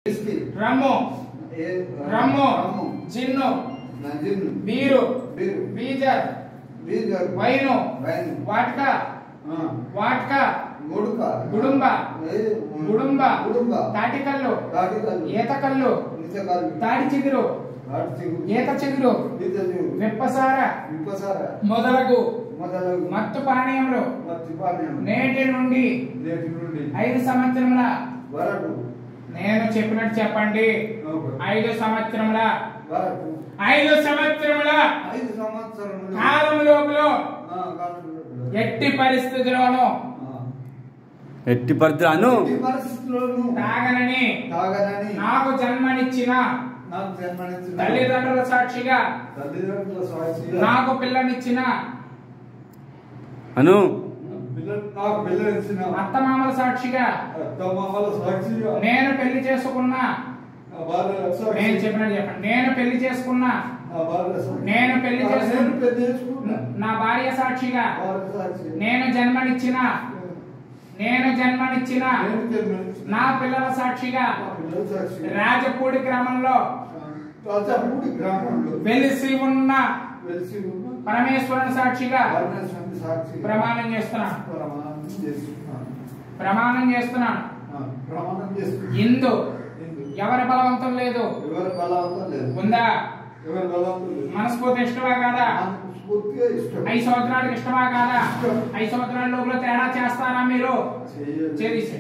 రమ్ము rum gin beer బీజర్ wine vodka vodka గుడుంబ గుడుంబ తాటికల్లు ఈతకల్లు తాటి చిగురు ఈత చిగురు విప్పసార మొదలగు మత్తు పానీయములు నేటి నుండి 5 సంవత్సరముల నేను చెప్పినట్టు చెప్పండి 5 సంవత్సరముల 5 సంవత్సరముల కాలం లోపల ఎట్టి పరిస్థితుల్లోనూ తాగనని నాకు జన్మనిచ్చిన తల్లిదండ్రుల సాక్షిగా నాకు పిల్లనిచ్చిన అత్తమామల సాక్షిగా నేను పెళ్లి చేసుకున్న నేను చెప్పినట్టు చెప్పండి నేను పెళ్లి చేసుకున్న నా భార్య సాక్షిగా నేను జన్మనిచ్చిన నా పిల్లల సాక్షిగా రాజపూడి గ్రామంలో వెలిసి ఉన్న పరమేశ్వరుని సాక్షిగా ప్రమాణం చేస్తున్నాను ఇందు ఎవరి బలవంతం లేదు ఉందా మనస్ఫూర్తి ఇష్టమా కాదా 5 సంవత్సరాలకు ఇష్టమా కాదా 5 సంవత్సరాల లోపల తేడా చేస్తారా మీరు చేసి